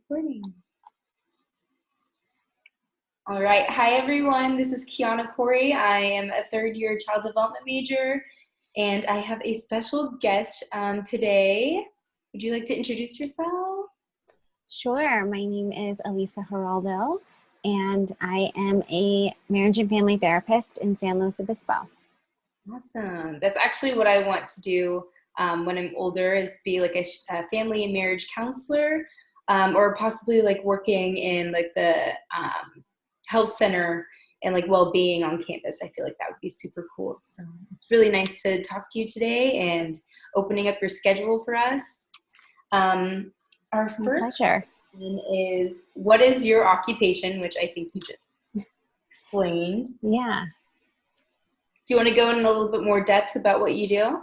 Recording. All right. Hi, everyone. This is Kianah Corey. I am a third-year child development major, and I have a special guest today. Would you like to introduce yourself? Sure. My name is Alisa and I am a marriage and family therapist in San Luis Obispo. Awesome. That's actually what I want to do when I'm older, is be like a family and marriage counselor, or possibly like working in like the health center and like well-being on campus. I feel like that would be super cool. So it's really nice to talk to you today and opening up your schedule for us. Our first question is, what is your occupation? Which I think you just explained. Yeah. Do you want to go in a little bit more depth about what you do?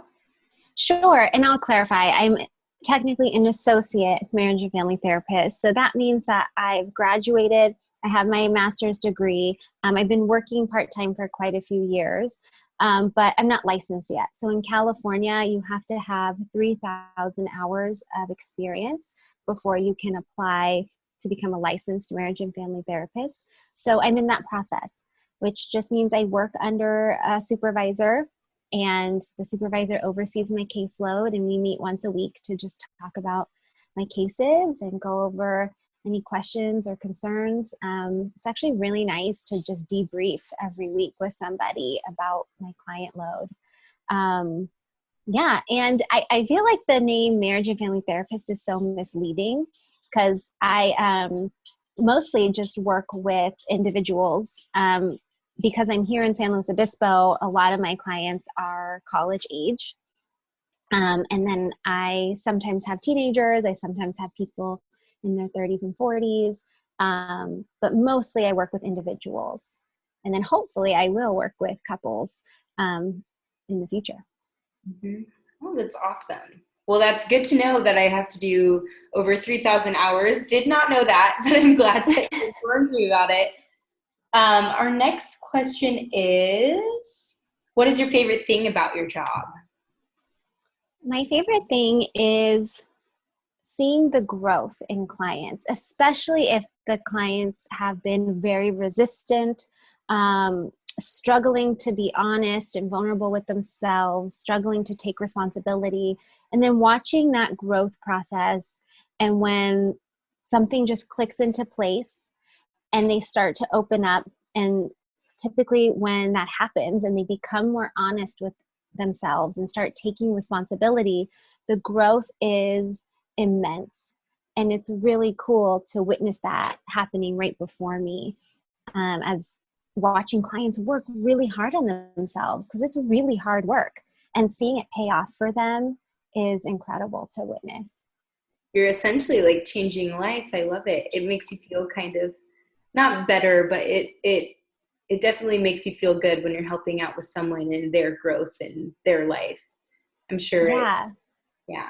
Sure. And I'll clarify. I'm technically an associate marriage and family therapist. So that means that I've graduated. I have my master's degree. I've been working part-time for quite a few years, but I'm not licensed yet. So in California, you have to have 3,000 hours of experience before you can apply to become a licensed marriage and family therapist. So I'm in that process, which just means I work under a supervisor, and the supervisor oversees my caseload, and we meet once a week to just talk about my cases and go over any questions or concerns. It's actually really nice to just debrief every week with somebody about my client load. Yeah, and I feel like the name marriage and family therapist is so misleading, because I mostly just work with individuals. Because I'm here in San Luis Obispo, a lot of my clients are college age. And then I sometimes have teenagers. I sometimes have people in their 30s and 40s. But mostly I work with individuals. And then hopefully I will work with couples in the future. Mm-hmm. Oh, that's awesome. Well, that's good to know that I have to do over 3,000 hours. Did not know that, but I'm glad that you informed me about it. Our next question is, what is your favorite thing about your job? My favorite thing is seeing the growth in clients, especially if the clients have been very resistant, struggling to be honest and vulnerable with themselves, struggling to take responsibility, and then watching that growth process. And when something just clicks into place and they start to open up, and typically when that happens and they become more honest with themselves and start taking responsibility, the growth is immense. And it's really cool to witness that happening right before me, as watching clients work really hard on themselves, because it's really hard work, and seeing it pay off for them is incredible to witness. You're essentially like changing life. I love it. It makes you feel kind of not better, but it definitely makes you feel good when you're helping out with someone in their growth in their life. I'm sure. Yeah. Yeah.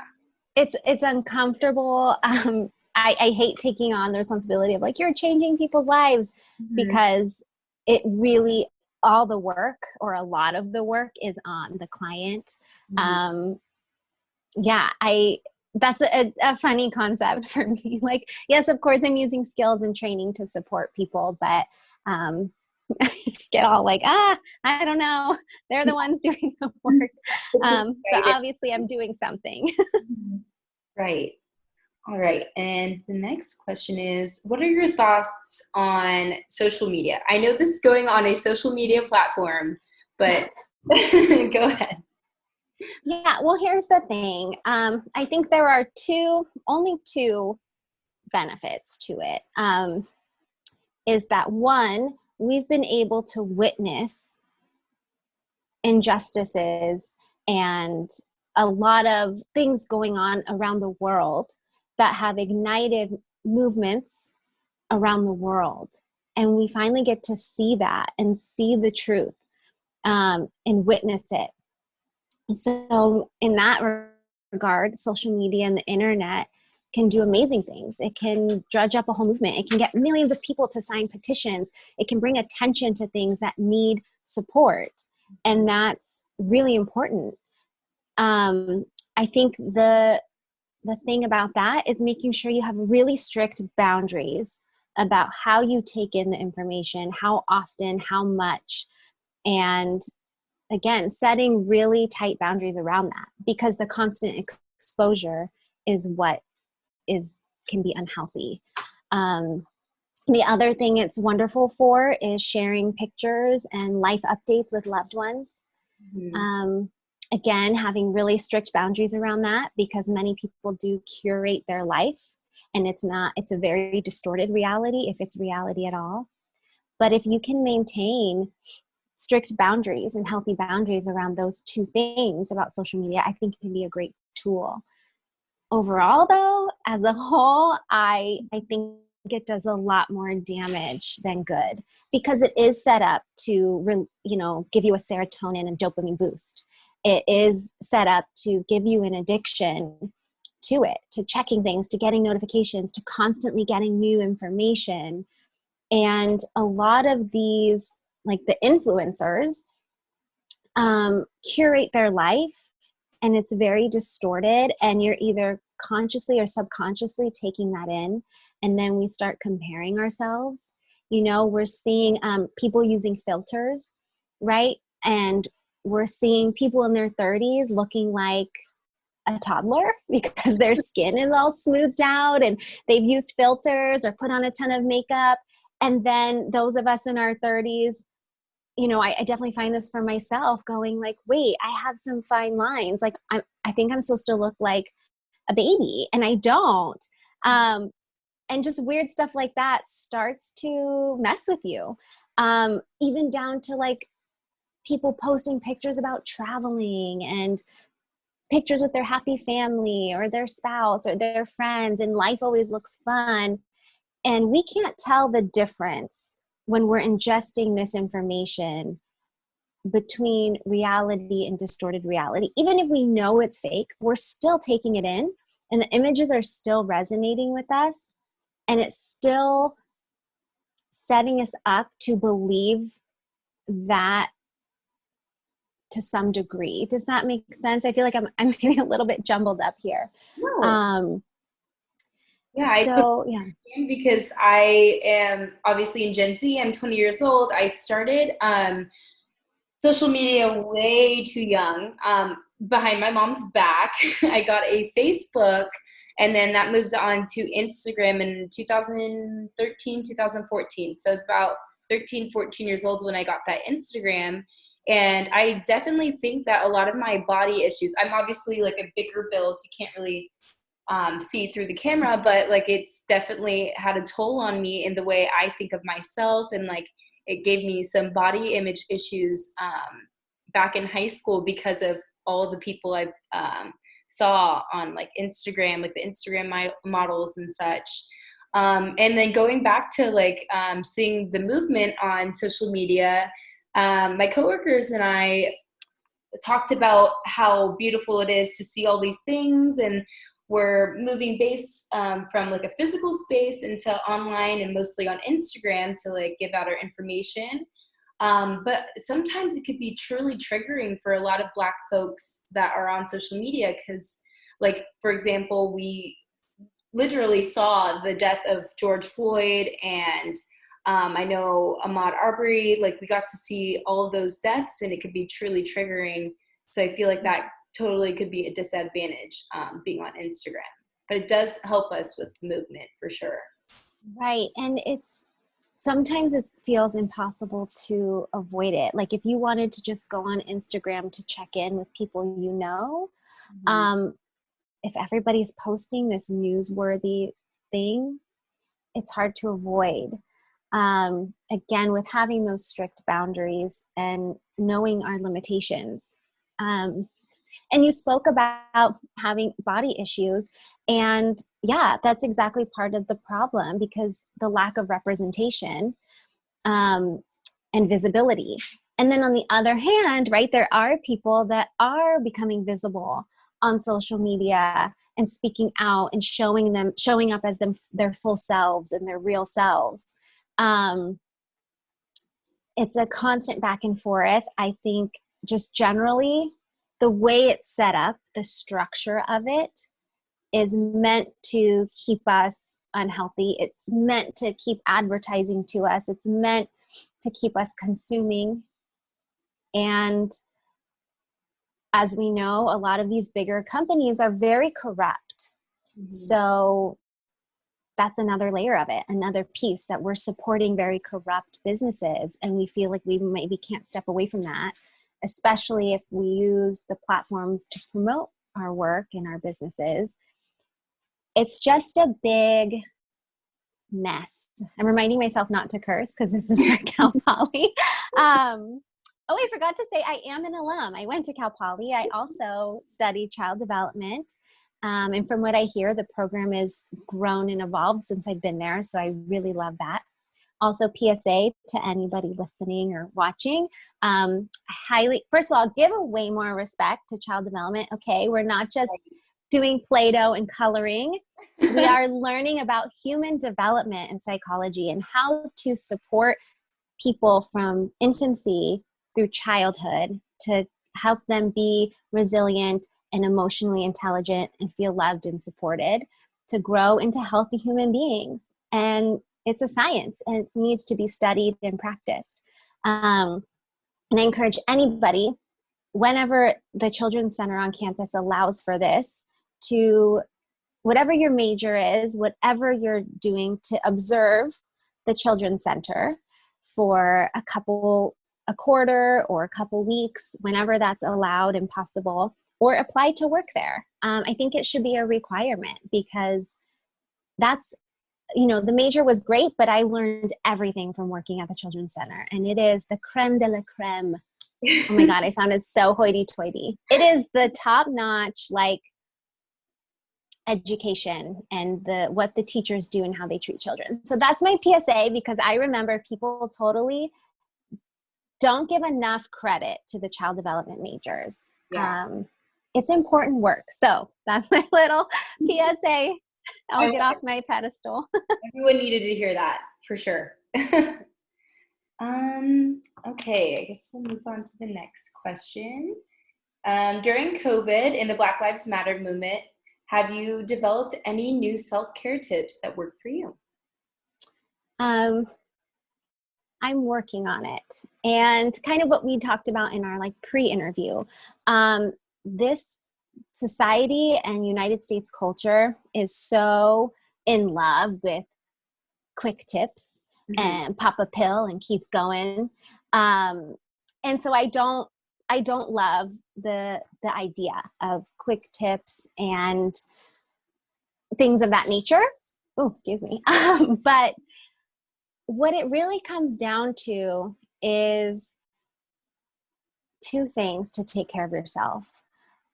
It's uncomfortable. I hate taking on the responsibility of like, you're changing people's lives, Mm-hmm. because it really, all the work or a lot of the work is on the client. Mm-hmm. That's a funny concept for me. Like, yes, of course I'm using skills and training to support people, but I just get all like, I don't know. They're the ones doing the work. But obviously I'm doing something. Right. All right. And the next question is, what are your thoughts on social media? I know this is going on a social media platform, but go ahead. Yeah, well, here's the thing. I think there are only two benefits to it. Is that one, we've been able to witness injustices and a lot of things going on around the world that have ignited movements around the world. And we finally get to see that and see the truth, and witness it. So in that regard, social media and the internet can do amazing things. It can dredge up a whole movement. It can get millions of people to sign petitions. It can bring attention to things that need support. And that's really important. I think the the thing about that is making sure you have really strict boundaries about how you take in the information, how often, how much, and again, setting really tight boundaries around that, because the constant exposure is what can be unhealthy. The other thing it's wonderful for is sharing pictures and life updates with loved ones. Mm-hmm. Again, having really strict boundaries around that, because many people do curate their life, and it's a very distorted reality, if it's reality at all. But if you can maintain strict boundaries and healthy boundaries around those two things about social media, I think it can be a great tool. Overall, though, as a whole, I think it does a lot more damage than good, because it is set up to, give you a serotonin and dopamine boost. It is set up to give you an addiction to it, to checking things, to getting notifications, to constantly getting new information. And a lot of these, like the influencers, curate their life, and it's very distorted, and you're either consciously or subconsciously taking that in. And then we start comparing ourselves. We're seeing people using filters, right? And we're seeing people in their 30s looking like a toddler because their skin is all smoothed out and they've used filters or put on a ton of makeup. And then those of us in our 30s, I definitely find this for myself, going like, wait, I have some fine lines. Like I think I'm supposed to look like a baby, and I don't. And just weird stuff like that starts to mess with you. Even down to like people posting pictures about traveling and pictures with their happy family or their spouse or their friends, and life always looks fun. And we can't tell the difference when we're ingesting this information between reality and distorted reality. Even if we know it's fake, we're still taking it in, and the images are still resonating with us, and it's still setting us up to believe that to some degree. Does that make sense? I feel like I'm maybe a little bit jumbled up here. No. I understand, because I am obviously in Gen Z. I'm 20 years old. I started social media way too young, behind my mom's back. I got a Facebook, and then that moved on to Instagram in 2013, 2014. So I was about 13, 14 years old when I got that Instagram. And I definitely think that a lot of my body issues, I'm obviously like a bigger build. You can't really see through the camera, but like it's definitely had a toll on me in the way I think of myself. And like it gave me some body image issues back in high school because of all the people I saw on like Instagram, like the Instagram models and such. And then going back to like seeing the movement on social media, my coworkers and I talked about how beautiful it is to see all these things, and we're moving base from like a physical space into online and mostly on Instagram to like give out our information. But sometimes it could be truly triggering for a lot of Black folks that are on social media, because like, for example, we literally saw the death of George Floyd, and I know Ahmaud Arbery, like we got to see all of those deaths, and it could be truly triggering. So I feel like that totally could be a disadvantage being on Instagram. But it does help us with movement for sure. Right. And sometimes it feels impossible to avoid it. Like if you wanted to just go on Instagram to check in with people you know, if everybody's posting this newsworthy thing, it's hard to avoid. Again, with having those strict boundaries and knowing our limitations. And you spoke about having body issues. And yeah, that's exactly part of the problem, because the lack of representation and visibility. And then on the other hand, right, there are people that are becoming visible on social media and speaking out and showing up as their full selves and their real selves. It's a constant back and forth. I think just generally the way it's set up, the structure of it is meant to keep us unhealthy. It's meant to keep advertising to us. It's meant to keep us consuming. And as we know, a lot of these bigger companies are very corrupt. Mm-hmm. So that's another layer of it, another piece that we're supporting very corrupt businesses. And we feel like we maybe can't step away from that, especially if we use the platforms to promote our work and our businesses. It's just a big mess. I'm reminding myself not to curse because this is for Cal Poly. Oh, I forgot to say I am an alum. I went to Cal Poly. I also studied child development. And from what I hear, the program has grown and evolved since I've been there. So I really love that. Also, PSA to anybody listening or watching, first of all, give a way more respect to child development. Okay, we're not just doing Play-Doh and coloring. We are learning about human development and psychology and how to support people from infancy through childhood to help them be resilient and emotionally intelligent and feel loved and supported to grow into healthy human beings. And it's a science and it needs to be studied and practiced. And I encourage anybody, whenever the Children's Center on campus allows for this, to whatever your major is, whatever you're doing, to observe the Children's Center for a quarter or a couple weeks, whenever that's allowed and possible, or apply to work there. I think it should be a requirement because that's, the major was great, but I learned everything from working at the Children's Center, and it is the creme de la creme. Oh my God, I sounded so hoity-toity. It is the top-notch, education and what the teachers do and how they treat children. So that's my PSA, because I remember people totally don't give enough credit to the child development majors. Yeah. It's important work. So that's my little PSA. I'll get off my pedestal. Everyone needed to hear that for sure. Okay, I guess we'll move on to the next question. During COVID in the Black Lives Matter movement, have you developed any new self-care tips that work for you? I'm working on it. And kind of what we talked about in our pre-interview, this society and United States culture is so in love with quick tips and pop a pill and keep going. And so I don't love the idea of quick tips and things of that nature. Oh, excuse me. But what it really comes down to is two things to take care of yourself.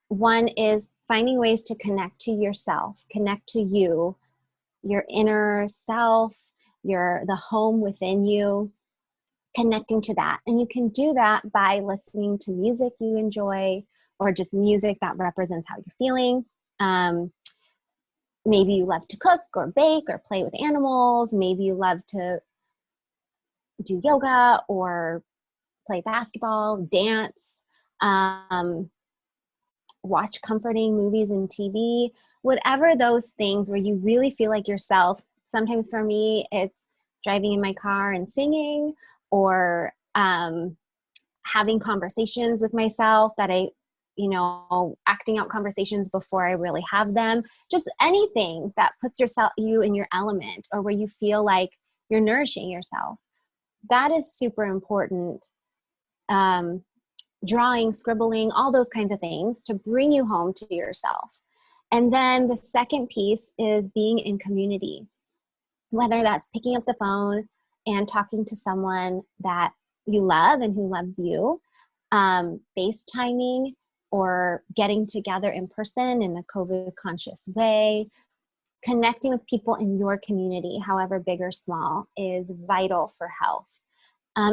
One is finding ways to connect to yourself, connect to you, your inner self, the home within you, connecting to that. And you can do that by listening to music you enjoy or just music that represents how you're feeling. Maybe you love to cook or bake or play with animals. Maybe you love to do yoga or play basketball, dance, watch comforting movies and TV, whatever those things where you really feel like yourself. Sometimes for me, it's driving in my car and singing, or having conversations with myself that acting out conversations before I really have them. Just anything that puts you in your element, or where you feel like you're nourishing yourself. That is super important. Drawing, scribbling, all those kinds of things to bring you home to yourself. And then the second piece is being in community, whether that's picking up the phone and talking to someone that you love and who loves you, FaceTiming, or getting together in person in a COVID conscious way. Connecting with people in your community, however big or small, is vital for health.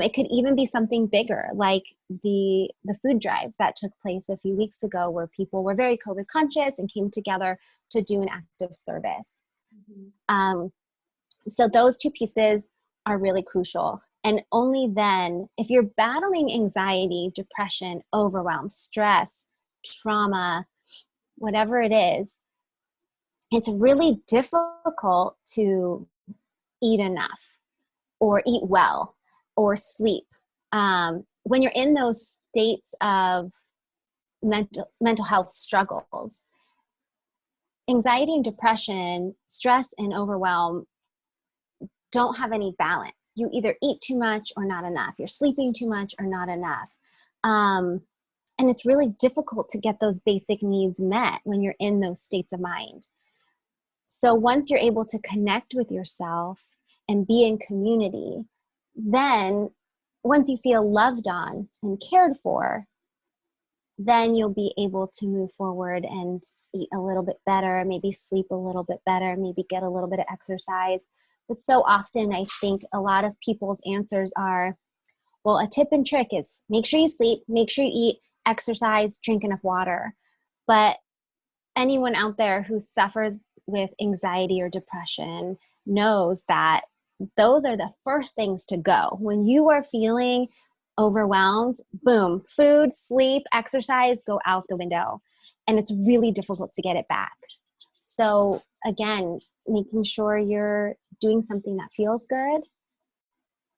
It could even be something bigger, like the food drive that took place a few weeks ago, where people were very COVID conscious and came together to do an act of service. So those two pieces are really crucial. And only then, if you're battling anxiety, depression, overwhelm, stress, trauma, whatever it is, it's really difficult to eat enough or eat well or sleep. When you're in those states of mental health struggles, anxiety and depression, stress and overwhelm don't have any balance. You either eat too much or not enough. You're sleeping too much or not enough. And it's really difficult to get those basic needs met when you're in those states of mind. So once you're able to connect with yourself and be in community, then once you feel loved on and cared for, then you'll be able to move forward and eat a little bit better, maybe sleep a little bit better, maybe get a little bit of exercise. But so often I think a lot of people's answers are, well, a tip and trick is make sure you sleep, make sure you eat, exercise, drink enough water. But anyone out there who suffers with anxiety or depression knows that those are the first things to go. When you are feeling overwhelmed, boom, food, sleep, exercise go out the window. And it's really difficult to get it back. So again, making sure you're doing something that feels good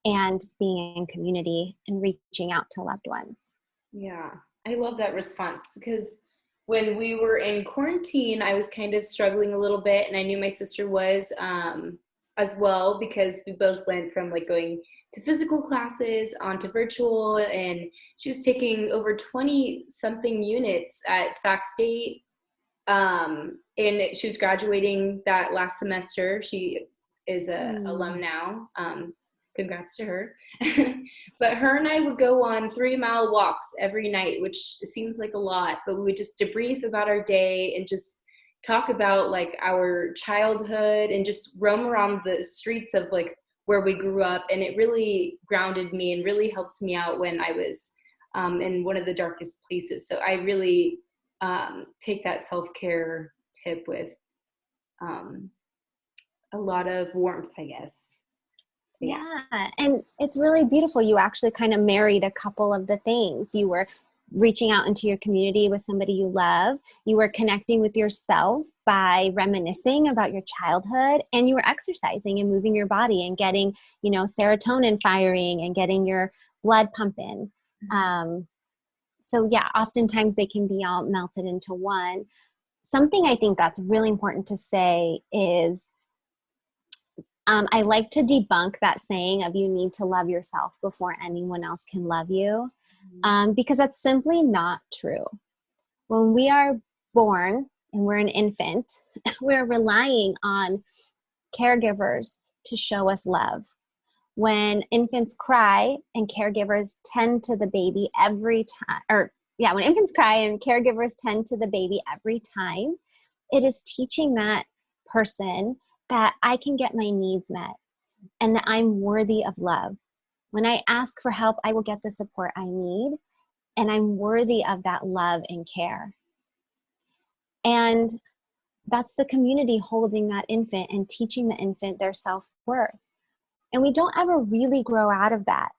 and being in community and reaching out to loved ones. Yeah, I love that response, because when we were in quarantine, I was kind of struggling a little bit, and I knew my sister was as well, because we both went from like going to physical classes onto virtual, and she was taking over 20 something units at Sac State, and she was graduating that last semester. She is a alum now. Congrats to her. But her and I would go on 3-mile walks every night, which seems like a lot, but we would just debrief about our day and just talk about like our childhood and just roam around the streets of like where we grew up. And it really grounded me and really helped me out when I was in one of the darkest places. So I really take that self-care tip with a lot of warmth, I guess. Yeah, and it's really beautiful. You actually kind of married a couple of the things. You were reaching out into your community with somebody you love. You were connecting with yourself by reminiscing about your childhood, and you were exercising and moving your body and getting, serotonin firing and getting your blood pumping. So yeah, oftentimes they can be all melted into one. Something I think that's really important to say is, I like to debunk that saying of you need to love yourself before anyone else can love you, because that's simply not true. When we are born and we're an infant, we're relying on caregivers to show us love. When infants cry and caregivers tend to the baby every time, when infants cry and caregivers tend to the baby every time, it is teaching that person that I can get my needs met and that I'm worthy of love. When I ask for help, I will get the support I need, and I'm worthy of that love and care. And that's the community holding that infant and teaching the infant their self-worth. And we don't ever really grow out of that.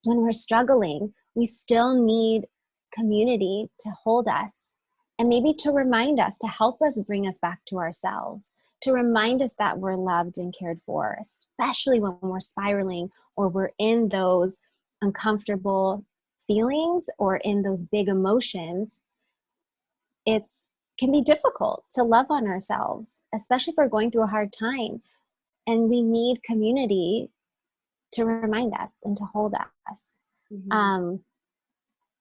When we're struggling, we still need community to hold us and maybe to remind us, to help us bring us back to ourselves, to remind us that we're loved and cared for, especially when we're spiraling or we're in those uncomfortable feelings or in those big emotions. It can be difficult to love on ourselves, especially if we're going through a hard time. And we need community to remind us and to hold us. And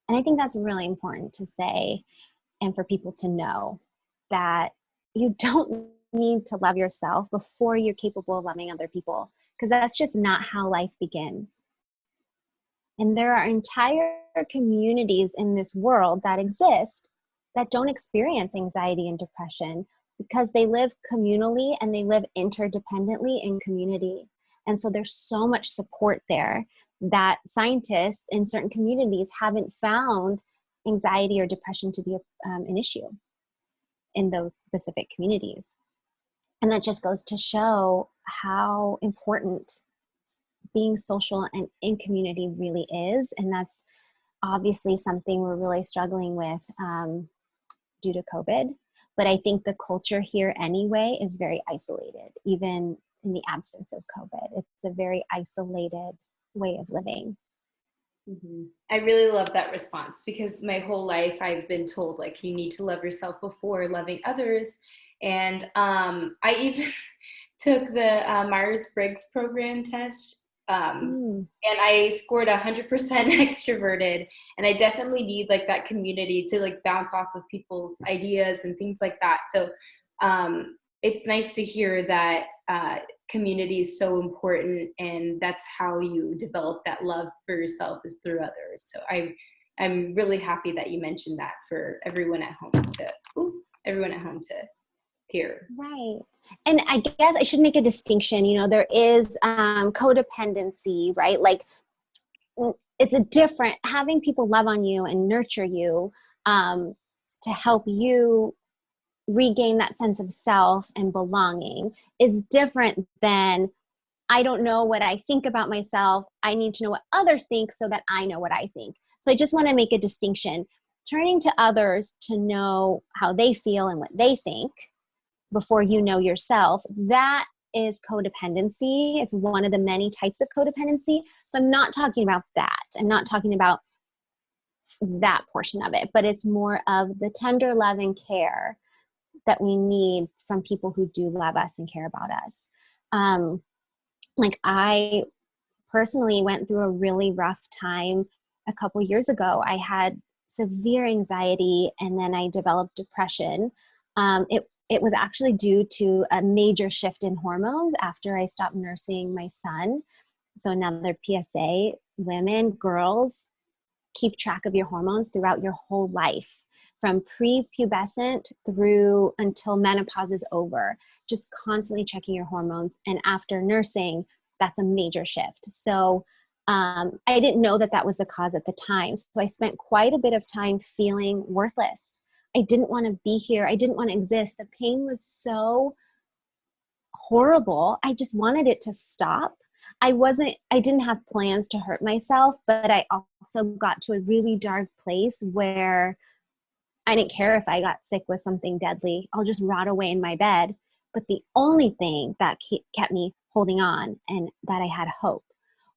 I think that's really important to say, and for people to know that you don't need to love yourself before you're capable of loving other people, because that's just not how life begins. And there are entire communities in this world that exist that don't experience anxiety and depression because they live communally and they live interdependently in community. And so there's so much support there that scientists in certain communities haven't found anxiety or depression to be an issue in those specific communities. And that just goes to show how important being social and in community really is. And that's obviously something we're really struggling with due to COVID. But I think the culture here anyway is very isolated, even in the absence of COVID. It's a very isolated way of living. I really love that response because my whole life I've been told like you need to love yourself before loving others. And I even took the Myers-Briggs program test, and I scored 100% extroverted. And I definitely need like that community to like bounce off of people's ideas and things like that. So it's nice to hear that community is so important, and that's how you develop that love for yourself is through others. So I'm really happy that you mentioned that for everyone at home to hear. Right. And I guess I should make a distinction. You know, there is codependency, right? Like it's a different, having people love on you and nurture you to help you regain that sense of self and belonging is different than, I don't know what I think about myself. I need to know what others think so that I know what I think. So I just want to make a distinction. Turning to others to know how they feel and what they think before you know yourself, that is codependency. It's one of the many types of codependency. So I'm not talking about that. I'm not talking about that portion of it, but it's more of the tender love and care that we need from people who do love us and care about us. Like I personally went through a really rough time a couple years ago. I had severe anxiety and then I developed depression. It was actually due to a major shift in hormones after I stopped nursing my son. So another PSA, women, girls, keep track of your hormones throughout your whole life, from pre-pubescent through until menopause is over, just constantly checking your hormones. And after nursing, that's a major shift. So I didn't know that that was the cause at the time. So I spent quite a bit of time feeling worthless. I didn't want to be here. I didn't want to exist. The pain was so horrible. I just wanted it to stop. I didn't have plans to hurt myself, but I also got to a really dark place where I didn't care if I got sick with something deadly. I'll just rot away in my bed. But the only thing that kept me holding on and that I had hope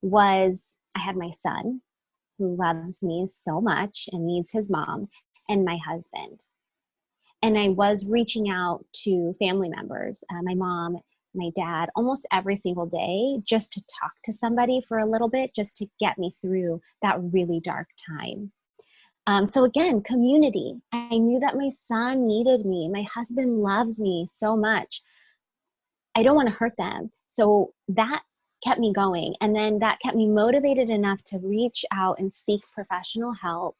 was I had my son, who loves me so much and needs his mom, and my husband. And I was reaching out to family members, my mom, my dad, almost every single day, just to talk to somebody for a little bit, just to get me through that really dark time. So again, community. I knew that my son needed me. My husband loves me so much. I don't want to hurt them. So that kept me going. And then that kept me motivated enough to reach out and seek professional help.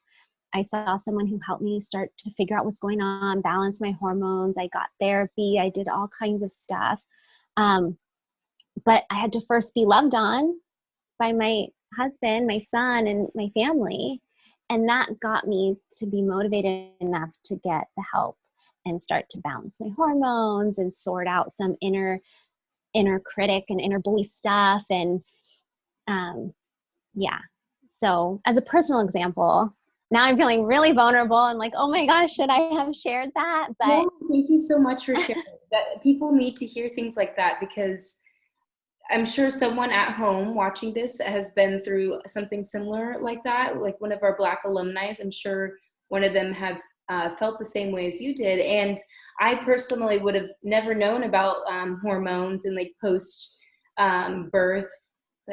I saw someone who helped me start to figure out what's going on, balance my hormones. I got therapy. I did all kinds of stuff. But I had to first be loved on by my husband, my son, and my family. And that got me to be motivated enough to get the help and start to balance my hormones and sort out some inner critic and inner bully stuff. And yeah. So as a personal example, now I'm feeling really vulnerable and like, oh my gosh, should I have shared that? But no, thank you so much for sharing that. People need to hear things like that because I'm sure someone at home watching this has been through something similar like that. Like one of our Black alumni, I'm sure one of them have felt the same way as you did. And I personally would have never known about hormones and like post birth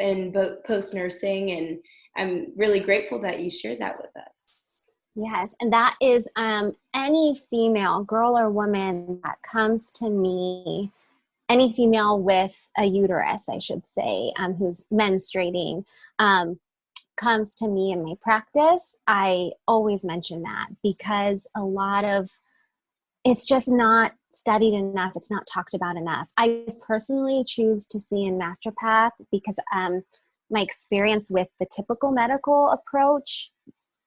and post nursing. And I'm really grateful that you shared that with us. yes, and that is any female, girl or woman that comes to me, any female with a uterus, I should say, who's menstruating, comes to me in my practice, I always mention that because it's just not studied enough. It's not talked about enough. I personally choose to see a naturopath because my experience with the typical medical approach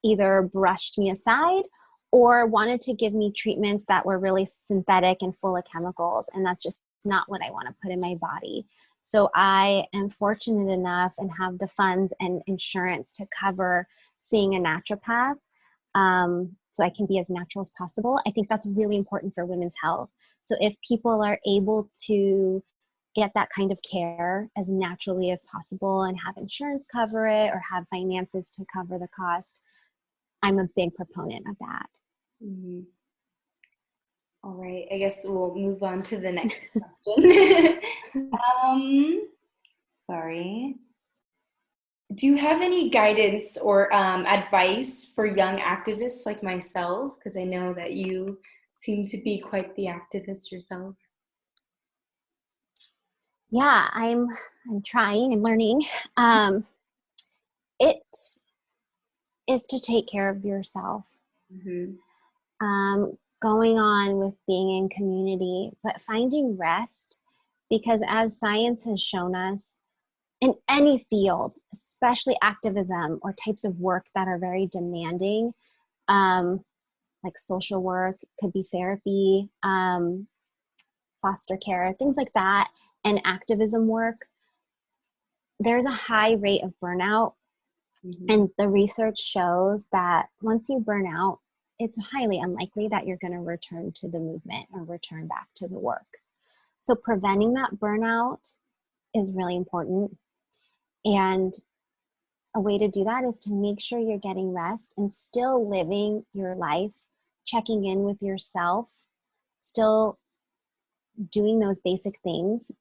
either brushed me aside or wanted to give me treatments that were really synthetic and full of chemicals. And that's just not what I want to put in my body. So I am fortunate enough and have the funds and insurance to cover seeing a naturopath so I can be as natural as possible. I think that's really important for women's health. So if people are able to get that kind of care as naturally as possible and have insurance cover it or have finances to cover the cost, I'm a big proponent of that. Mm-hmm. All right, I guess we'll move on to the next question. Sorry. Do you have any guidance or advice for young activists like myself? Because I know that you seem to be quite the activist yourself. Yeah, I'm trying and learning. It is to take care of yourself. Mm-hmm. Going on with being in community, but finding rest, because as science has shown us, in any field, especially activism or types of work that are very demanding, like social work, could be therapy, foster care, things like that, and activism work, there's a high rate of burnout. Mm-hmm. And the research shows that once you burn out, it's highly unlikely that you're going to return to the movement or return back to the work. So preventing that burnout is really important. And a way to do that is to make sure you're getting rest and still living your life, checking in with yourself, still doing those basic things,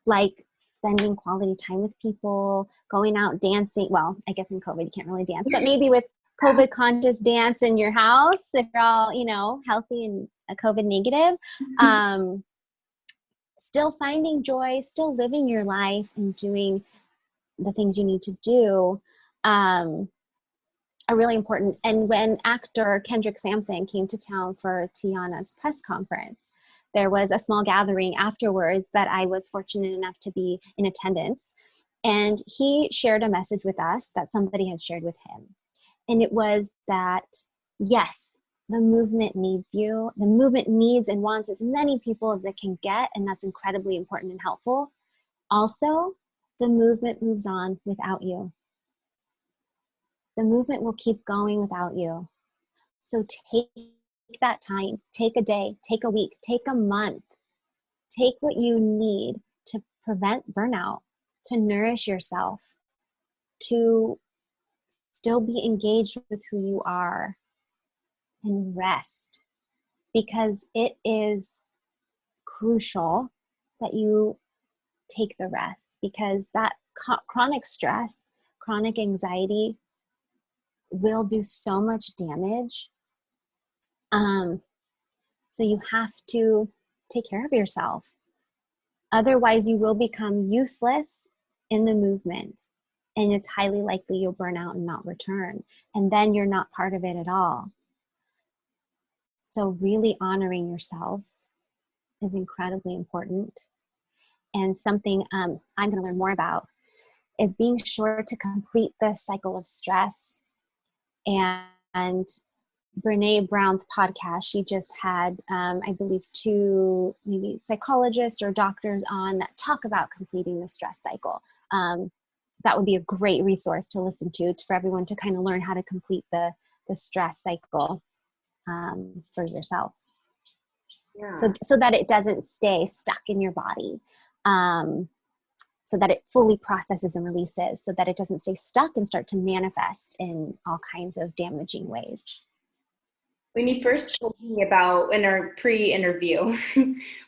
like spending quality time with people, going out dancing. Well, I guess in COVID you can't really dance, but maybe with COVID conscious dance in your house if you're all, healthy and COVID negative. Still finding joy, still living your life and doing the things you need to do are really important. And when actor Kendrick Sampson came to town for Tiana's press conference, there was a small gathering afterwards that I was fortunate enough to be in attendance. And he shared a message with us that somebody had shared with him. And it was that, yes, the movement needs you. The movement needs and wants as many people as it can get, and that's incredibly important and helpful. Also, the movement moves on without you. The movement will keep going without you. So take that time, take a day, take a week, take a month, take what you need to prevent burnout, to nourish yourself, to still be engaged with who you are, and rest, because it is crucial that you take the rest, because that chronic stress, chronic anxiety will do so much damage. So you have to take care of yourself. Otherwise, you will become useless in the movement, and it's highly likely you'll burn out and not return. And then you're not part of it at all. So really honoring yourselves is incredibly important. And something I'm going to learn more about is being sure to complete the cycle of stress. And Brene Brown's podcast, she just had, I believe, 2 maybe psychologists or doctors on that talk about completing the stress cycle. That would be a great resource to listen to for everyone to kind of learn how to complete the stress cycle for yourselves. Yeah. So that it doesn't stay stuck in your body. So that it fully processes and releases, so that it doesn't stay stuck and start to manifest in all kinds of damaging ways. When you first told me about, in our pre-interview,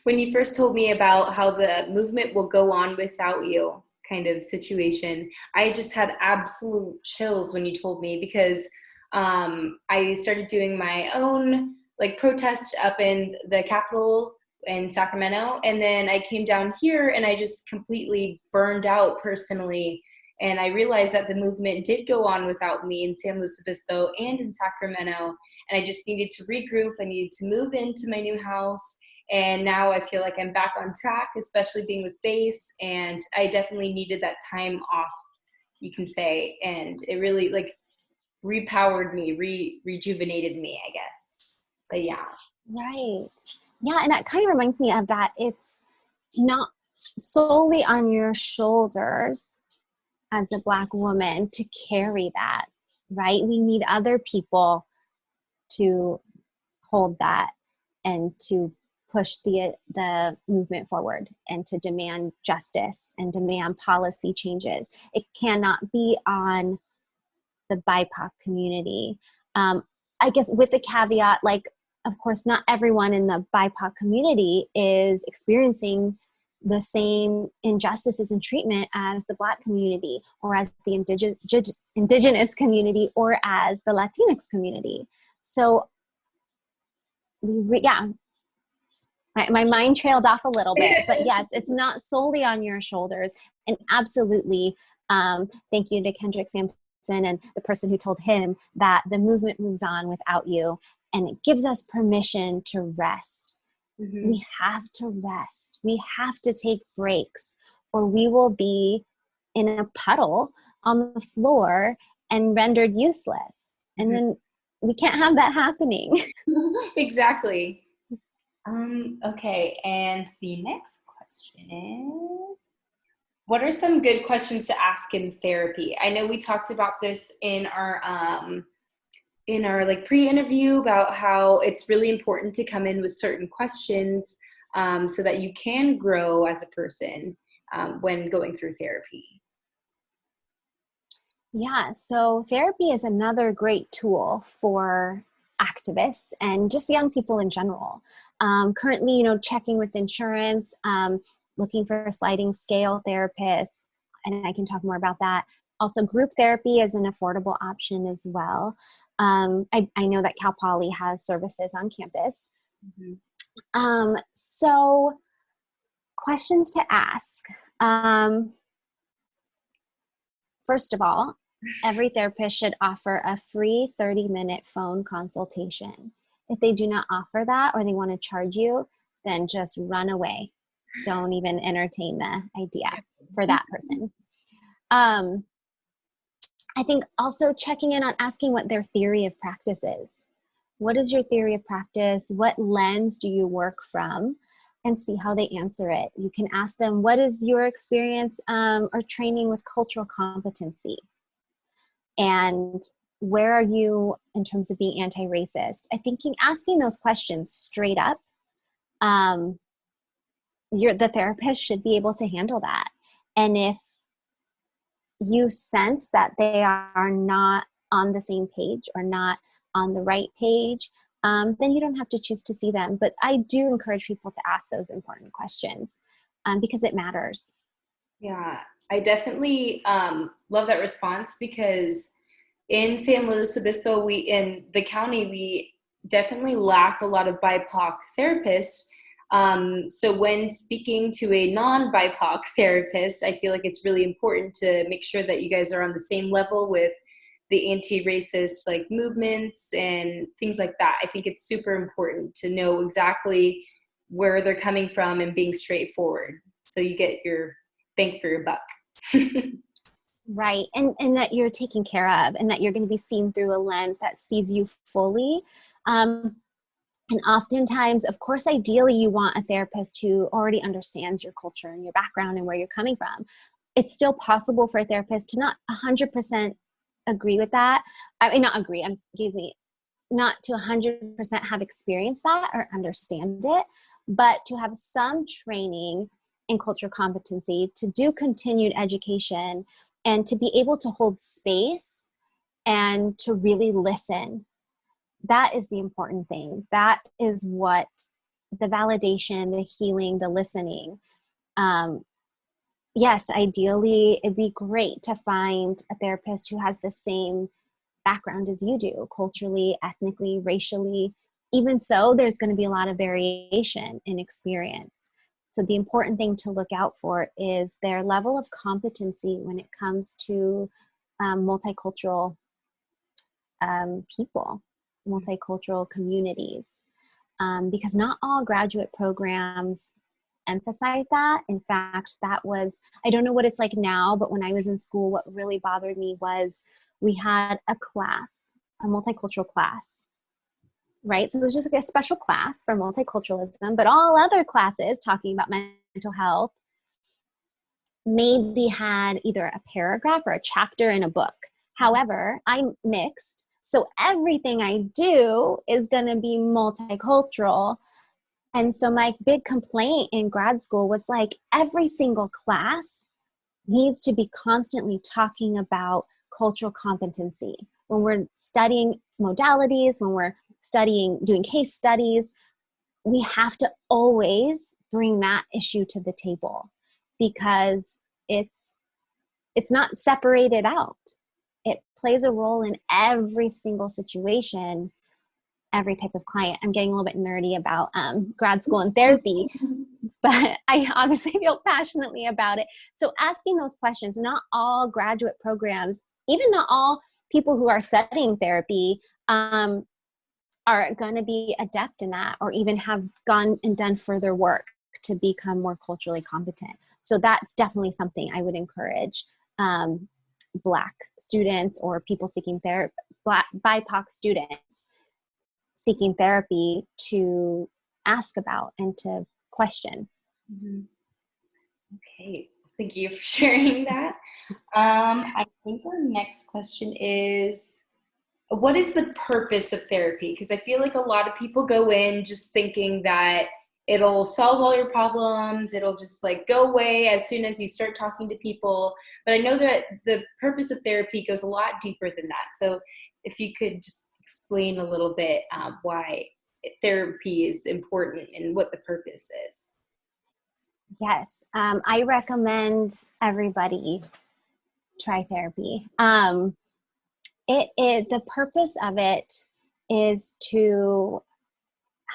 when you first told me about how the movement will go on without you kind of situation, I just had absolute chills when you told me, because I started doing my own protest up in the Capitol in Sacramento, and then I came down here and I just completely burned out personally, and I realized that the movement did go on without me in San Luis Obispo and in Sacramento, and I just needed to regroup. I needed to move into my new house, and now I feel like I'm back on track, especially being with bass, and I definitely needed that time off, you can say, and it really repowered me, rejuvenated me, I guess. But yeah. Right. Yeah, and that kind of reminds me of that it's not solely on your shoulders as a Black woman to carry that. right? We need other people to hold that and to push the movement forward and to demand justice and demand policy changes. It cannot be on the BIPOC community. I guess with the caveat, like, of course, not everyone in the BIPOC community is experiencing the same injustices and treatment as the Black community or as the indigenous community or as the Latinx community. So, yeah, my mind trailed off a little bit, but yes, it's not solely on your shoulders. And absolutely, thank you to Kendrick Sampson and the person who told him that the movement moves on without you, and it gives us permission to rest. Mm-hmm. We have to rest. We have to take breaks, or we will be in a puddle on the floor and rendered useless. And then we can't have that happening. Exactly. Okay, and the next question is, what are some good questions to ask in therapy? I know we talked about this in our like pre-interview about how it's really important to come in with certain questions so that you can grow as a person when going through therapy. Yeah, so therapy is another great tool for activists and just young people in general. Currently, checking with insurance, looking for a sliding scale therapist, and I can talk more about that. Also, group therapy is an affordable option as well. I know that Cal Poly has services on campus. Mm-hmm. So, questions to ask. First of all, every therapist should offer a free 30-minute phone consultation. If they do not offer that or they want to charge you, then just run away. Don't even entertain the idea for that person. I think also checking in on asking what their theory of practice is. What is your theory of practice? What lens do you work from? And see how they answer it. You can ask them, what is your experience or training with cultural competency? And where are you in terms of being anti-racist? I think asking those questions straight up, the therapist should be able to handle that. And if you sense that they are not on the same page or not on the right page, then you don't have to choose to see them. But I do encourage people to ask those important questions because it matters. Yeah, I definitely love that response because in San Luis Obispo, in the county, we definitely lack a lot of BIPOC therapists. So when speaking to a non-BIPOC therapist, I feel like it's really important to make sure that you guys are on the same level with the anti-racist like movements and things like that. I think it's super important to know exactly where they're coming from and being straightforward so you get your bang for your buck. Right. And that you're taken care of and that you're going to be seen through a lens that sees you fully. And oftentimes, of course, ideally, you want a therapist who already understands your culture and your background and where you're coming from. It's still possible for a therapist to not 100% agree with that. I mean, not agree, not to 100% have experienced that or understand it, but to have some training in cultural competency, to do continued education, and to be able to hold space and to really listen. That is the important thing. That is what the validation, the healing, the listening. Yes, ideally, it'd be great to find a therapist who has the same background as you do, culturally, ethnically, racially. Even so, there's going to be a lot of variation in experience. So the important thing to look out for is their level of competency when it comes to multicultural people, multicultural communities, because not all graduate programs emphasize that. In fact, I don't know what it's like now, but when I was in school, what really bothered me was we had a multicultural class, right? So it was just like a special class for multiculturalism, but all other classes talking about mental health maybe had either a paragraph or a chapter in a book However, I'm mixed, so everything I do is going to be multicultural. And so my big complaint in grad school was like every single class needs to be constantly talking about cultural competency. When we're studying modalities, when we're doing case studies, we have to always bring that issue to the table because it's not separated out. It plays a role in every single situation, every type of client. I'm getting a little bit nerdy about grad school and therapy, but I obviously feel passionately about it. So asking those questions, not all graduate programs, even not all people who are studying therapy are going to be adept in that or even have gone and done further work to become more culturally competent. So that's definitely something I would encourage Black students or people seeking therapy, BIPOC students seeking therapy to ask about and to question. Mm-hmm. Okay, thank you for sharing that. I think our next question is, what is the purpose of therapy? Because I feel like a lot of people go in just thinking that it'll solve all your problems, it'll just like go away as soon as you start talking to people. But I know that the purpose of therapy goes a lot deeper than that. So if you could just explain a little bit why therapy is important and what the purpose is. Yes, I recommend everybody try therapy. The purpose of it is to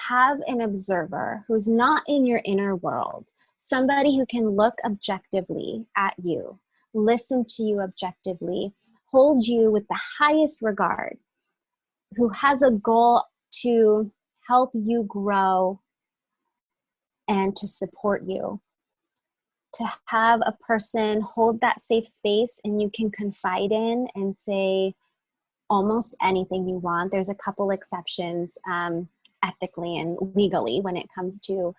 have an observer who's not in your inner world, somebody who can look objectively at you, listen to you objectively, hold you with the highest regard, who has a goal to help you grow and to support you. To have a person hold that safe space and you can confide in and say almost anything you want. There's a couple exceptions ethically and legally when it comes to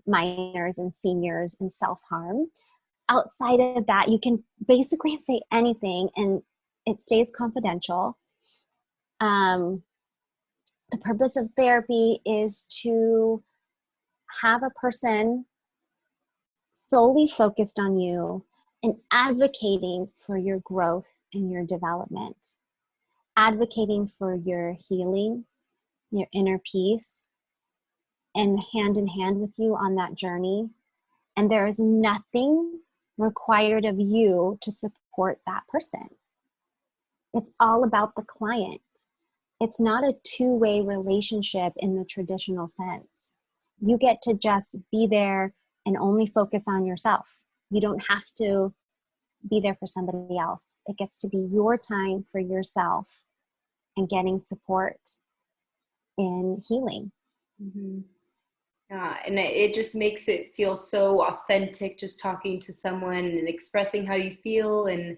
minors and seniors and self-harm. Outside of that, you can basically say anything and it stays confidential. The purpose of therapy is to have a person solely focused on you and advocating for your growth and your development, advocating for your healing, your inner peace, and hand in hand with you on that journey. And there is nothing required of you to support that person. It's all about the client. It's not a two-way relationship in the traditional sense. You get to just be there and only focus on yourself. You don't have to be there for somebody else. It gets to be your time for yourself and getting support in healing. Mm-hmm. Yeah, and it just makes it feel so authentic just talking to someone and expressing how you feel and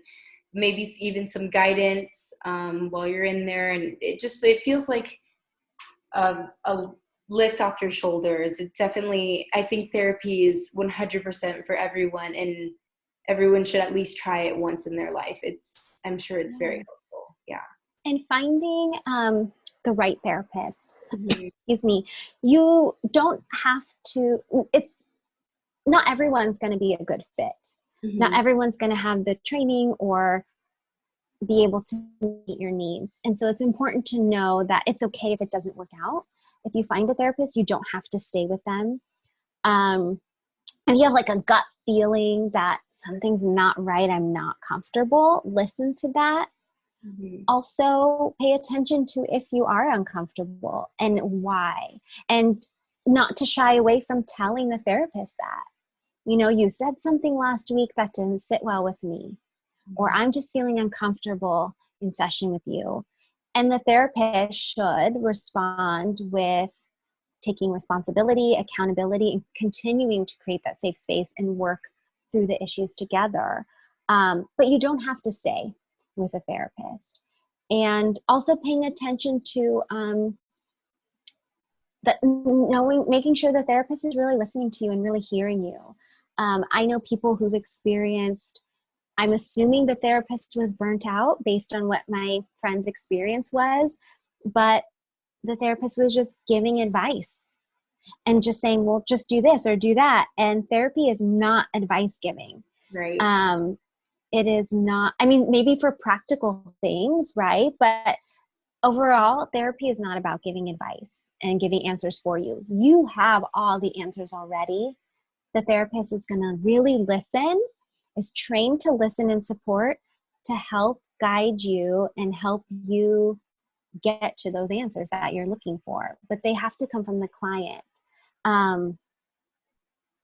maybe even some guidance while you're in there. And it feels like a lift off your shoulders. It definitely, I think therapy is 100% for everyone, and everyone should at least try it once in their life. I'm sure it's very helpful. Yeah. And finding the right therapist, Mm-hmm. excuse me, you don't have to, not everyone's going to be a good fit. Mm-hmm. Not everyone's going to have the training or be able to meet your needs. And so it's important to know that it's okay if it doesn't work out. If you find a therapist, you don't have to stay with them. And you have like a gut feeling that something's not right, I'm not comfortable, listen to that. Mm-hmm. Also pay attention to if you are uncomfortable and why, and not to shy away from telling the therapist that, you said something last week that didn't sit well with me, or I'm just feeling uncomfortable in session with you. And the therapist should respond with taking responsibility, accountability, and continuing to create that safe space and work through the issues together. But you don't have to stay with a therapist. And also paying attention to making sure the therapist is really listening to you and really hearing you. I know people who've experienced I'm assuming the therapist was burnt out based on what my friend's experience was, but the therapist was just giving advice and just saying, well, just do this or do that. And therapy is not advice giving. Right. It is not, I mean, maybe for practical things, right? But overall, therapy is not about giving advice and giving answers for you. You have all the answers already. The therapist is going to really listen, is trained to listen and support, to help guide you and help you get to those answers that you're looking for. But they have to come from the client.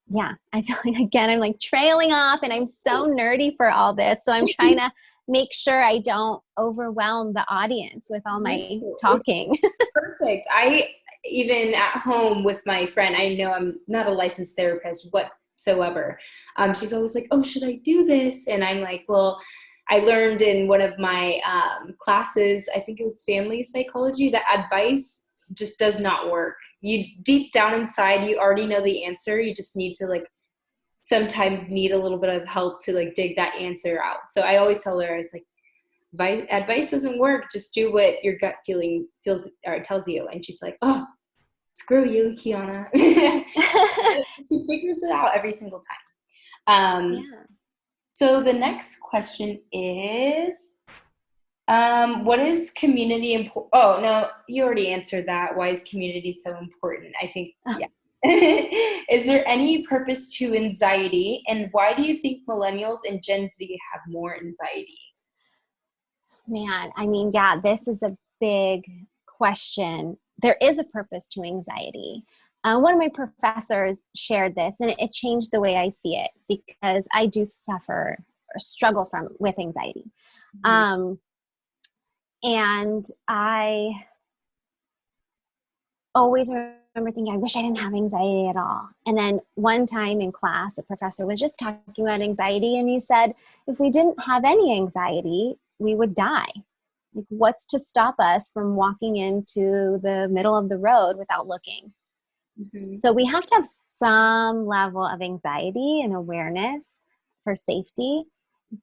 Yeah, I feel like, again, I'm like trailing off and I'm so nerdy for all this. So I'm trying to make sure I don't overwhelm the audience with all my talking. Perfect. I, even at home with my friend, I know I'm not a licensed therapist whatsoever. She's always like, oh, should I do this? And I'm like, well, I learned in one of my classes, I think it was family psychology, that advice just does not work. You deep down inside, you already know the answer. You just need to like sometimes need a little bit of help to like dig that answer out. So I always tell her, I was like, advice doesn't work. Just do what your gut feeling feels or tells you. And she's like, oh, screw you, Kianah. She figures it out every single time. Yeah. So the next question is, what is community important? Oh, no, you already answered that. Why is community so important? I think, yeah. Is there any purpose to anxiety? And why do you think millennials and Gen Z have more anxiety? Man, I mean, yeah, this is a big question. There is a purpose to anxiety. One of my professors shared this, and it changed the way I see it because I do suffer or struggle with anxiety. Mm-hmm. And I always remember thinking, I wish I didn't have anxiety at all. And then one time in class, the professor was just talking about anxiety, and he said, if we didn't have any anxiety, we would die. Like, what's to stop us from walking into the middle of the road without looking? Mm-hmm. So we have to have some level of anxiety and awareness for safety.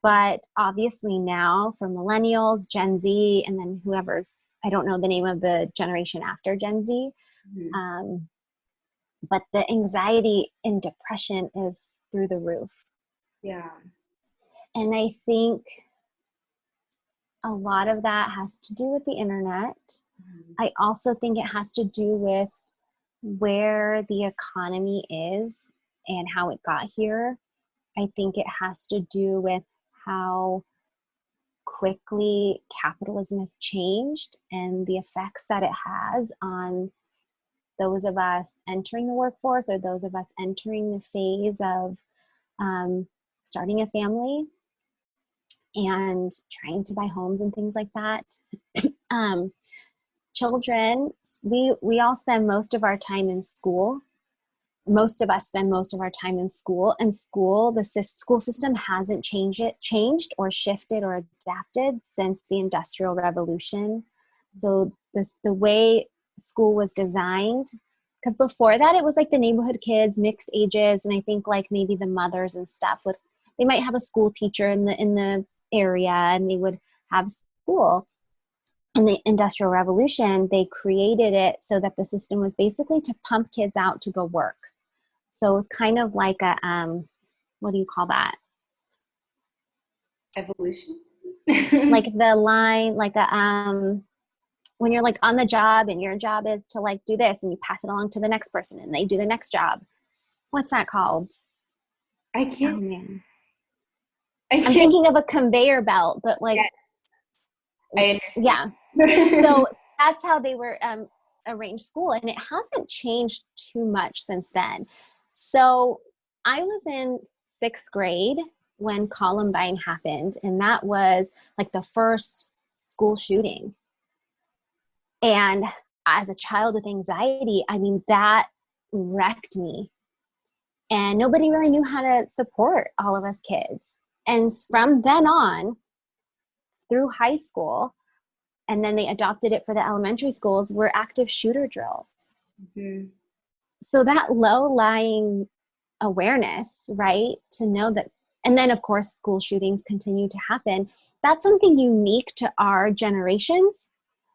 But obviously now for millennials, Gen Z, and then whoever's, I don't know the name of the generation after Gen Z, mm-hmm. But the anxiety and depression is through the roof. Yeah. And I think a lot of that has to do with the internet. Mm-hmm. I also think it has to do with where the economy is and how it got here. I think it has to do with how quickly capitalism has changed and the effects that it has on those of us entering the workforce or those of us entering the phase of starting a family and trying to buy homes and things like that. Children, we all spend most of our time in school. Most of us spend most of our time in school. And the school system hasn't changed or shifted or adapted since the Industrial Revolution. So the way school was designed, because before that it was like the neighborhood kids, mixed ages, and I think like maybe the mothers and stuff they might have a school teacher in the area, and they would have school. In the Industrial Revolution, they created it so that the system was basically to pump kids out to go work. So it was kind of like a, what do you call that? Evolution? Like the line, like when you're like on the job and your job is to like do this and you pass it along to the next person and they do the next job. What's that called? I can't. Oh, man. I'm thinking of a conveyor belt, but like. Yes. I understand. Yeah. So that's how they were arranged school. And it hasn't changed too much since then. So I was in 6th grade when Columbine happened. And that was like the first school shooting. And as a child with anxiety, I mean, that wrecked me. And nobody really knew how to support all of us kids. And from then on, through high school, and then they adopted it for the elementary schools, were active shooter drills. Mm-hmm. So that low-lying awareness, right, to know that And then, of course, school shootings continue to happen. That's something unique to our generations.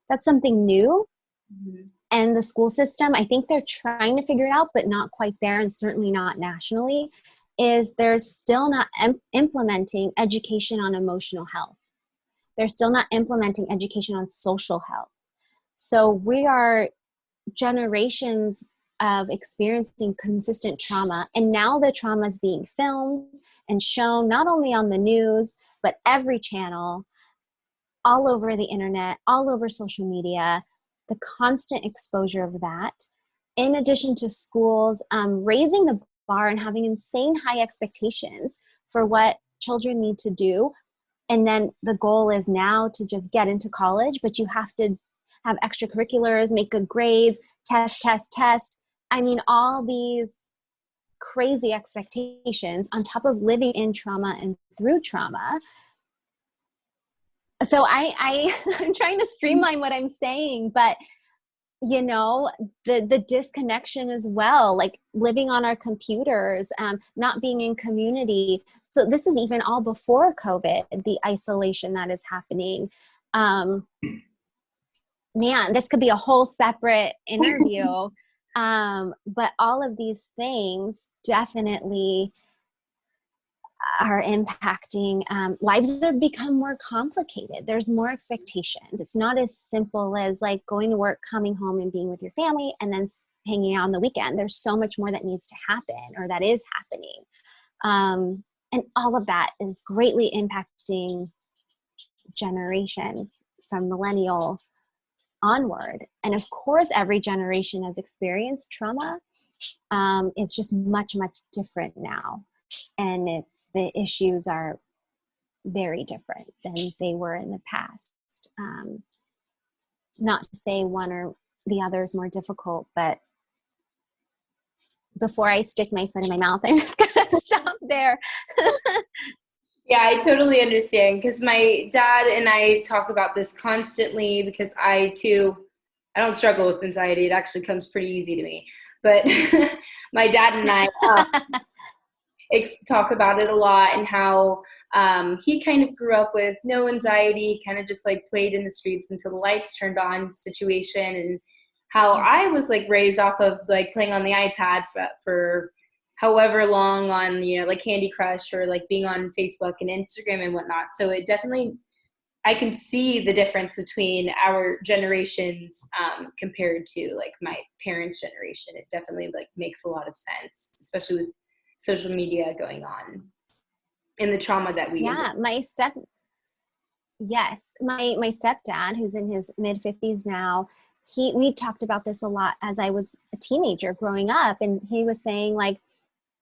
That's something new. Mm-hmm. And the school system, I think they're trying to figure it out, but not quite there, and certainly not nationally, is they're still not implementing education on emotional health. They're still not implementing education on social health. So we are generations of experiencing consistent trauma, and now the trauma is being filmed and shown not only on the news, but every channel, all over the internet, all over social media, the constant exposure of that, in addition to schools raising the bar and having insane high expectations for what children need to do. And then the goal is now to just get into college, but you have to have extracurriculars, make good grades, test. I mean, all these crazy expectations on top of living in trauma and through trauma. So I'm trying to streamline what I'm saying, but you know, the disconnection as well, like living on our computers, not being in community. So this is even all before COVID, the isolation that is happening. Man, this could be a whole separate interview. But all of these things definitely are impacting lives that have become more complicated. There's more expectations. It's not as simple as like going to work, coming home and being with your family and then hanging out on the weekend. There's so much more that needs to happen or that is happening. And all of that is greatly impacting generations from millennial onward. And of course, every generation has experienced trauma. It's just much, much different now. And the issues are very different than they were in the past. Not to say one or the other is more difficult, but before I stick my foot in my mouth, I'm just going to stop there. Yeah, I totally understand, because my dad and I talk about this constantly, because I don't struggle with anxiety. It actually comes pretty easy to me. But my dad and I talk about it a lot, and how he kind of grew up with no anxiety, kind of just like played in the streets until the lights turned on situation, and how I was like raised off of like playing on the iPad for however long on, you know, like Candy Crush or like being on Facebook and Instagram and whatnot. So it definitely, I can see the difference between our generations compared to like my parents' generation. It definitely like makes a lot of sense, especially with social media going on and the trauma that we my stepdad, who's in his mid-50s now, we talked about this a lot as I was a teenager growing up, and he was saying like,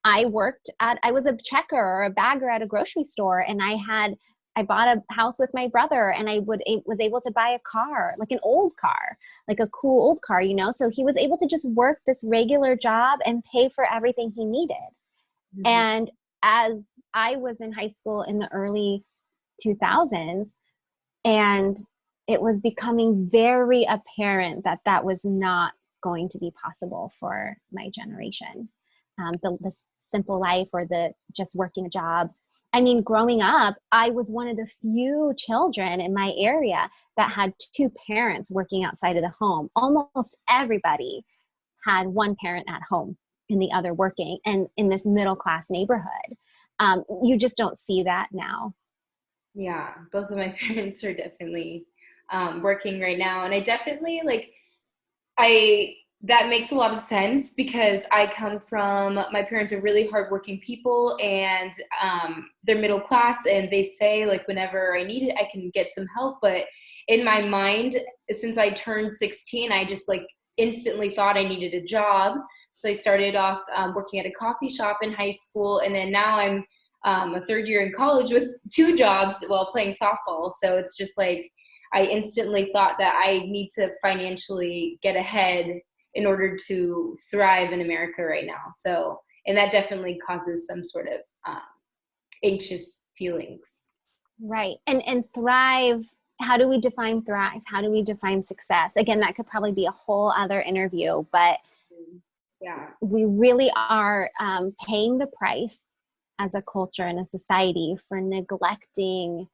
I was a checker or a bagger at a grocery store, and I bought a house with my brother, and I was able to buy a car, like an old car, like a cool old car, you know? So he was able to just work this regular job and pay for everything he needed. Mm-hmm. And as I was in high school in the early 2000s, and it was becoming very apparent that that was not going to be possible for my generation. The simple life or the just working a job. I mean, growing up, I was one of the few children in my area that had two parents working outside of the home. Almost everybody had one parent at home and the other working, and in this middle class neighborhood. You just don't see that now. Yeah, both of my parents are definitely working right now. And I definitely that makes a lot of sense, because I come from, my parents are really hardworking people, and they're middle class, and they say like whenever I need it, I can get some help. But in my mind, since I turned 16, I just like instantly thought I needed a job. So I started off working at a coffee shop in high school, and then now I'm a third year in college with 2 jobs while playing softball. So it's just like, I instantly thought that I need to financially get ahead in order to thrive in America right now. So, and that definitely causes some sort of anxious feelings. Right. And thrive, how do we define thrive? How do we define success? Again, that could probably be a whole other interview, but yeah, we really are paying the price as a culture and a society for neglecting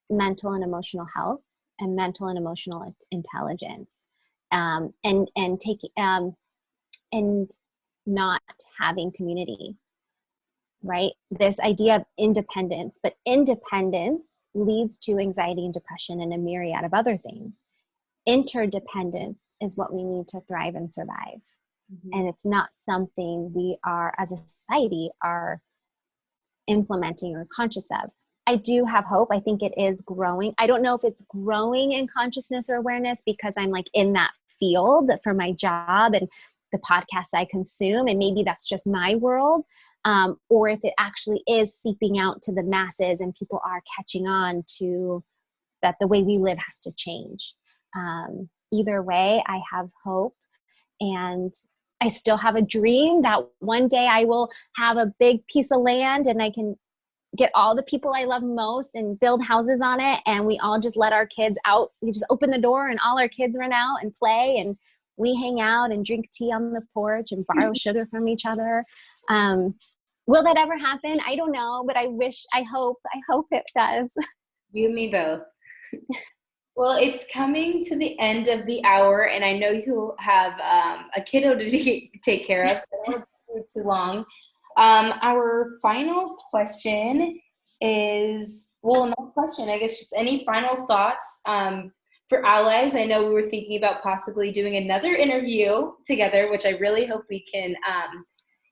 mental and emotional health and mental and emotional intelligence, and taking and not having community, right? This idea of independence, but independence leads to anxiety and depression and a myriad of other things. Interdependence is what we need to thrive and survive. And it's not something we are, as a society, are implementing or conscious of. I do have hope. I think it is growing. I don't know if it's growing in consciousness or awareness because I'm like in that field for my job and the podcasts I consume, and maybe that's just my world, or if it actually is seeping out to the masses and people are catching on to that the way we live has to change. Either way, I have hope, and I still have a dream that one day I will have a big piece of land and I can get all the people I love most and build houses on it, and we all just let our kids out. We just open the door and all our kids run out and play, and we hang out and drink tea on the porch and borrow sugar from each other. Will that ever happen? I don't know, but I hope it does. You and me both. Well, it's coming to the end of the hour, and I know you have a kiddo to take care of, so I don't want to keep you too long. Our final question is, well, no question, I guess just any final thoughts for allies. I know we were thinking about possibly doing another interview together, which I really hope we can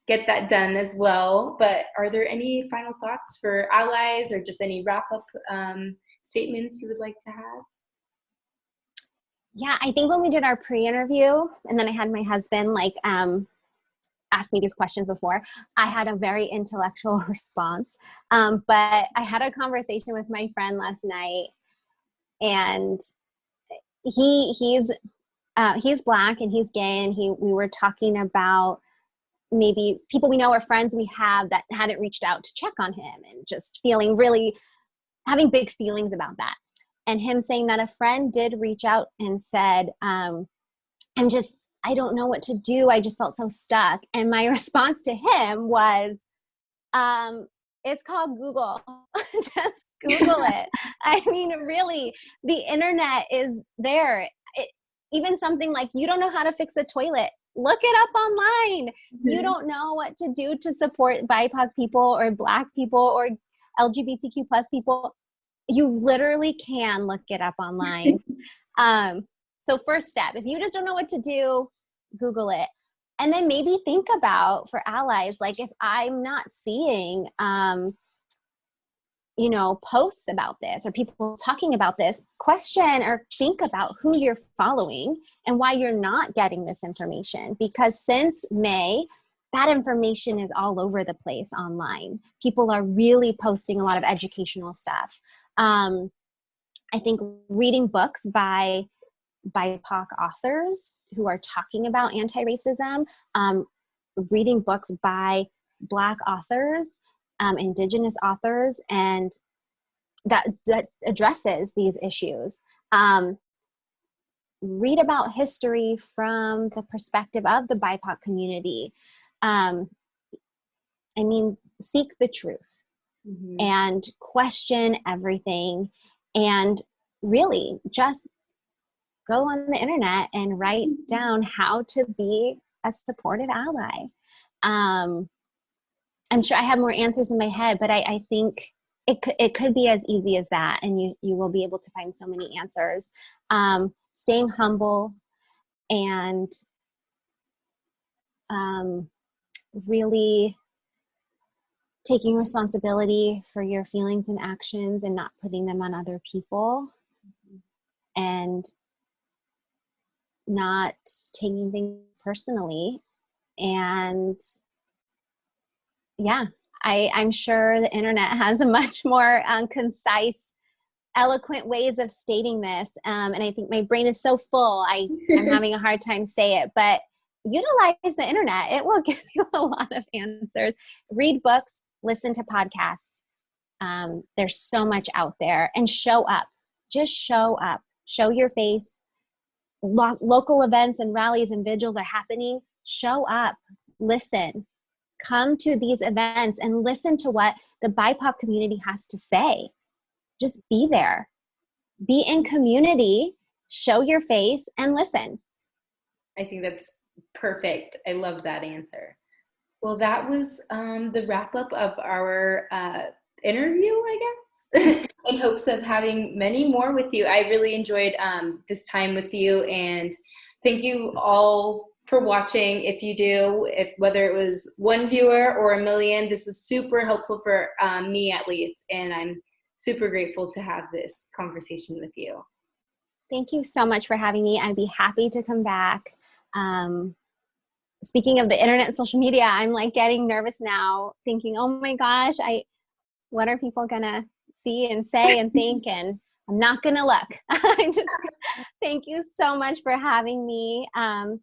get that done as well. But are there any final thoughts for allies or just any wrap-up statements you would like to have? Yeah, I think when we did our pre-interview, and then I had my husband ask me these questions before, I had a very intellectual response. But I had a conversation with my friend last night, and he's Black and he's gay, and we were talking about maybe people we know or friends we have that hadn't reached out to check on him, and just having big feelings about that. And him saying that a friend did reach out and said, I don't know what to do. I just felt so stuck. And my response to him was, it's called Google. Just Google it. I mean, really, the internet is there. Even something like, you don't know how to fix a toilet, look it up online. Mm-hmm. You don't know what to do to support BIPOC people or Black people or LGBTQ plus people. You literally can look it up online. So first step, if you just don't know what to do, Google it. And then maybe think about, for allies, like if I'm not seeing, posts about this or people talking about this, question or think about who you're following and why you're not getting this information. Because since May, that information is all over the place online. People are really posting a lot of educational stuff. I think reading books by BIPOC authors who are talking about anti-racism, reading books by Black authors, Indigenous authors, and that addresses these issues. Read about history from the perspective of the BIPOC community. Seek the truth. Mm-hmm. And question everything, and really just go on the internet and write down how to be a supportive ally. I'm sure I have more answers in my head, but I think it could be as easy as that, and you will be able to find so many answers. Staying humble and really taking responsibility for your feelings and actions and not putting them on other people, and not taking things personally. And yeah, I'm sure the internet has a much more concise, eloquent ways of stating this. And I think my brain is so full, I'm having a hard time say it, but utilize the internet. It will give you a lot of answers. Read books, listen to podcasts. There's so much out there, and show up. Just show up. Show your face. Local events and rallies and vigils are happening. Show up. Listen. come to these events and listen to what the BIPOC community has to say. Just be there. Be in community, show your face, and listen. I think that's perfect. I love that answer. Well, that was the wrap up of our interview, I guess, in hopes of having many more with you. I really enjoyed this time with you, and thank you all for watching. If you do, whether it was one viewer or a million, this was super helpful for me at least, and I'm super grateful to have this conversation with you. Thank you so much for having me. I'd be happy to come back. Speaking of the internet and social media, I'm like getting nervous now, thinking, oh my gosh, what are people gonna see and say and think? And I'm not gonna look. Thank you so much for having me.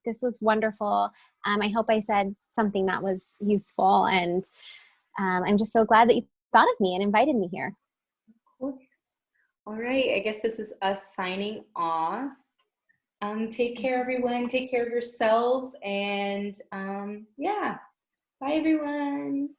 This was wonderful. I hope I said something that was useful, and I'm just so glad that you thought of me and invited me here. Of course. All right, I guess this is us signing off. Take care, everyone. Take care of yourself. And yeah, bye, everyone.